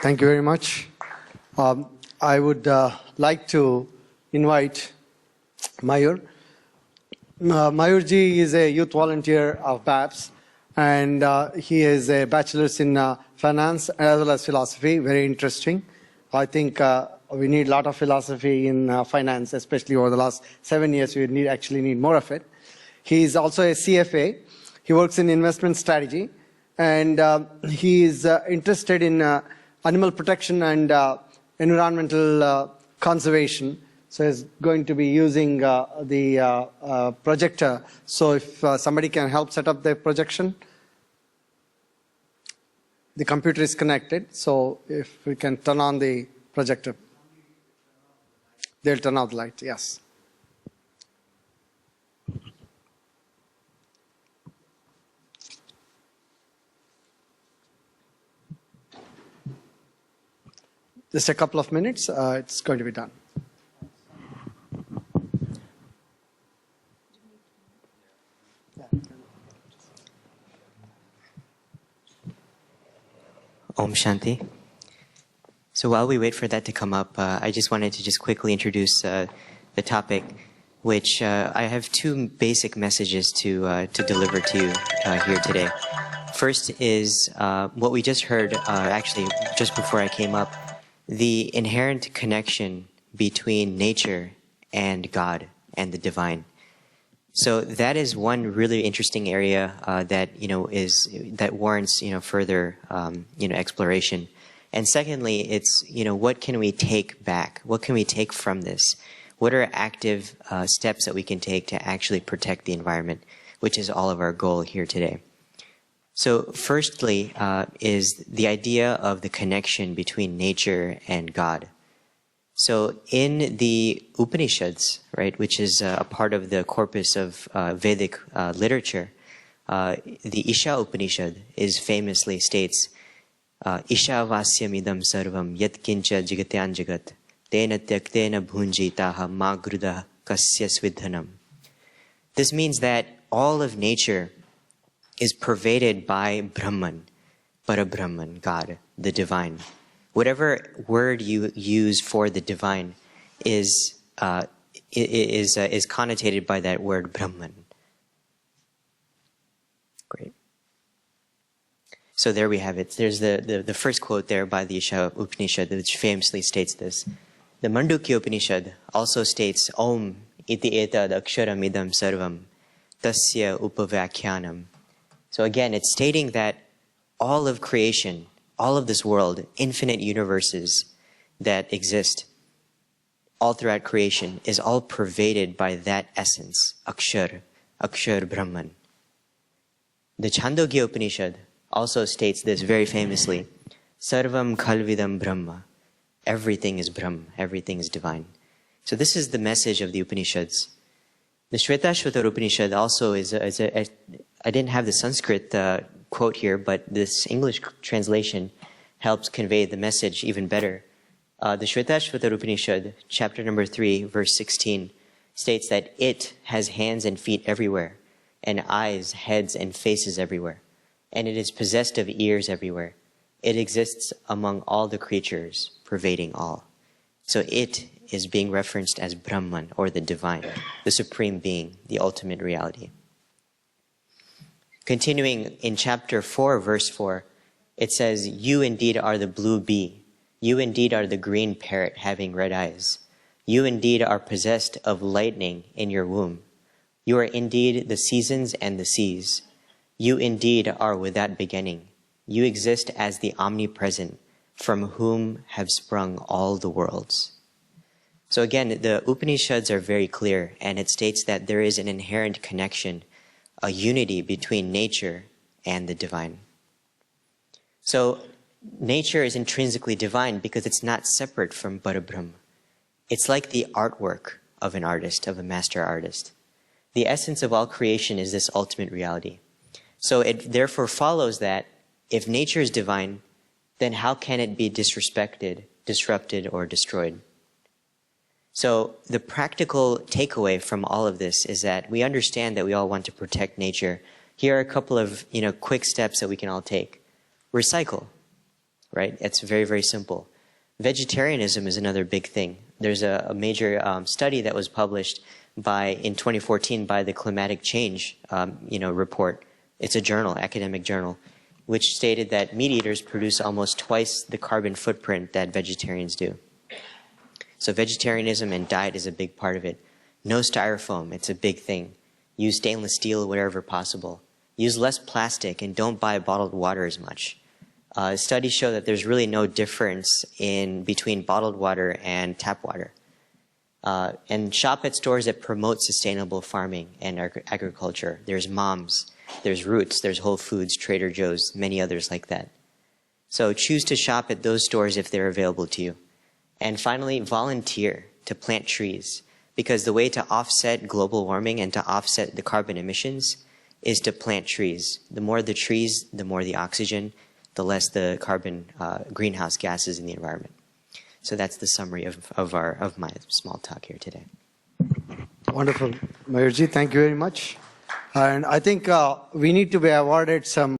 Thank you very much. I would like to invite Mayur. Mayur ji is a youth volunteer of BAPS, and he is a bachelor's in finance as well as philosophy. Very interesting. I think we need a lot of philosophy in finance, especially over the last 7 years. We actually need more of it. He is also a CFA. He works in investment strategy, and he is interested in animal protection and environmental conservation. So he's going to be using the projector. So if somebody can help set up the projection. The computer is connected, so if we can turn on the projector. They'll turn out the light, yes. Just a couple of minutes, it's going to be done. Om Shanti. So while we wait for that to come up, I just wanted to just quickly introduce the topic, which I have two basic messages to deliver to you here today. First is what we just heard, actually just before I came up, the inherent connection between nature and God and the divine. So that is one really interesting area that that warrants further exploration. And secondly, it's what can we take back? What can we take from this? What are active steps that we can take to actually protect the environment, which is all of our goal here today. So firstly is the idea of the connection between nature and God. So in the Upanishads, right, which is a part of the corpus of Vedic literature, the Isha Upanishad famously states, Isha vasyam idam sarvam yat kincha jigatyan jagat tena tyaktena bhunjitaha ma gruda kasya svidhanam. This means that all of nature is pervaded by Brahman, Parabrahman, God, the divine. Whatever word you use for the divine is connotated by that word Brahman. Great. So there we have it. There's the first quote there by the Isha Upanishad, which famously states this. The Mandukya Upanishad also states, Om iti etad aksharam idam sarvam tasya upavyakhyanam. So again, it's stating that all of creation, all of this world, infinite universes that exist all throughout creation is all pervaded by that essence, Akshar Brahman. The Chandogya Upanishad also states this very famously, Sarvam Khalvidam Brahma. Everything is Brahma, everything is divine. So this is the message of the Upanishads. The Shvetashvatar Upanishad also I didn't have the Sanskrit quote here, but this English translation helps convey the message even better. The Shvetashvatar Upanishad, chapter number 3, verse 16, states that it has hands and feet everywhere, and eyes, heads, and faces everywhere, and it is possessed of ears everywhere. It exists among all the creatures, pervading all. So it is being referenced as Brahman, or the divine, the supreme being, the ultimate reality. Continuing in chapter 4, verse 4, it says, You indeed are the blue bee. You indeed are the green parrot having red eyes. You indeed are possessed of lightning in your womb. You are indeed the seasons and the seas. You indeed are without beginning. You exist as the omnipresent, from whom have sprung all the worlds. So again, the Upanishads are very clear, and it states that there is an inherent connection, a unity between nature and the divine. So nature is intrinsically divine because it's not separate from Parabrahma. It's like the artwork of an artist, of a master artist. The essence of all creation is this ultimate reality. So it therefore follows that if nature is divine, then how can it be disrespected, disrupted, or destroyed? So the practical takeaway from all of this is that we understand that we all want to protect nature. Here are a couple of quick steps that we can all take. Recycle. right? It's very, very simple. Vegetarianism is another big thing. There's a major study that was published in 2014 by the Climatic Change report. It's a journal, academic journal, which stated that meat eaters produce almost twice the carbon footprint that vegetarians do. So vegetarianism and diet is a big part of it. No styrofoam, it's a big thing. Use stainless steel wherever possible. Use less plastic and don't buy bottled water as much. Studies show that there's really no difference between bottled water and tap water. And shop at stores that promote sustainable farming and agriculture. There's Mom's, there's Roots, there's Whole Foods, Trader Joe's, many others like that. So choose to shop at those stores if they're available to you. And finally, volunteer to plant trees, because the way to offset global warming and to offset the carbon emissions is to plant trees. The more the trees, the more the oxygen, the less the carbon greenhouse gases in the environment. So that's the summary of my small talk here today. Wonderful. Mayurji, thank you very much. And I think we need to be awarded some